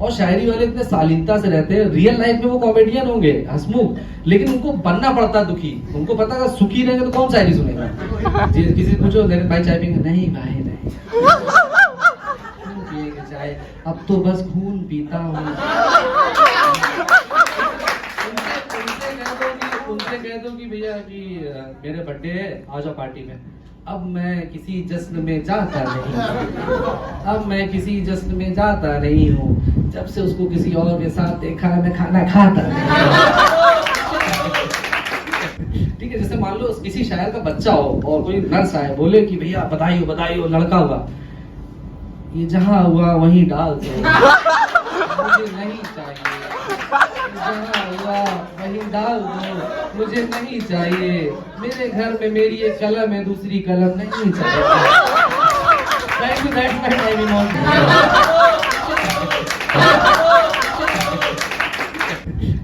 और शायरी वाले इतने शालीनता से रहते हैं, रियल लाइफ में वो कॉमेडियन होंगे, हंसमुख, लेकिन उनको बनना पड़ता है दुखी। उनको पता है सुखी रहेंगे तो कौन शायरी सुनेगा। किसी से पूछो भाई चाय पिएंगे, नहीं भाई नहीं, पिएंगे चाय, अब तो बस खून पीता हूँ। उनसे कह दो कि भैया कि मेरे बर्थडे है, आ जाओ पार्टी में। अब मैं किसी जश्न में जाता नहीं, अब मैं किसी जश्न में जाता नहीं हूँ, जब से उसको किसी और के साथ देखा है मैं खाना खाता नहीं। ठीक है, जैसे मान लो किसी शायर का बच्चा हो और कोई नर्स आए बोले कि भैया बधाई हो बधाई हो, लड़का हुआ, ये जहाँ हुआ वहीं डाल दो, मुझे नहीं चाहिए, जहाँ हुआ वहीं डाल दो, मुझे नहीं चाहिए, मेरे घर में मेरी एक कलम है दूसरी कलम नहीं चाहिए। Thank you, that's my time.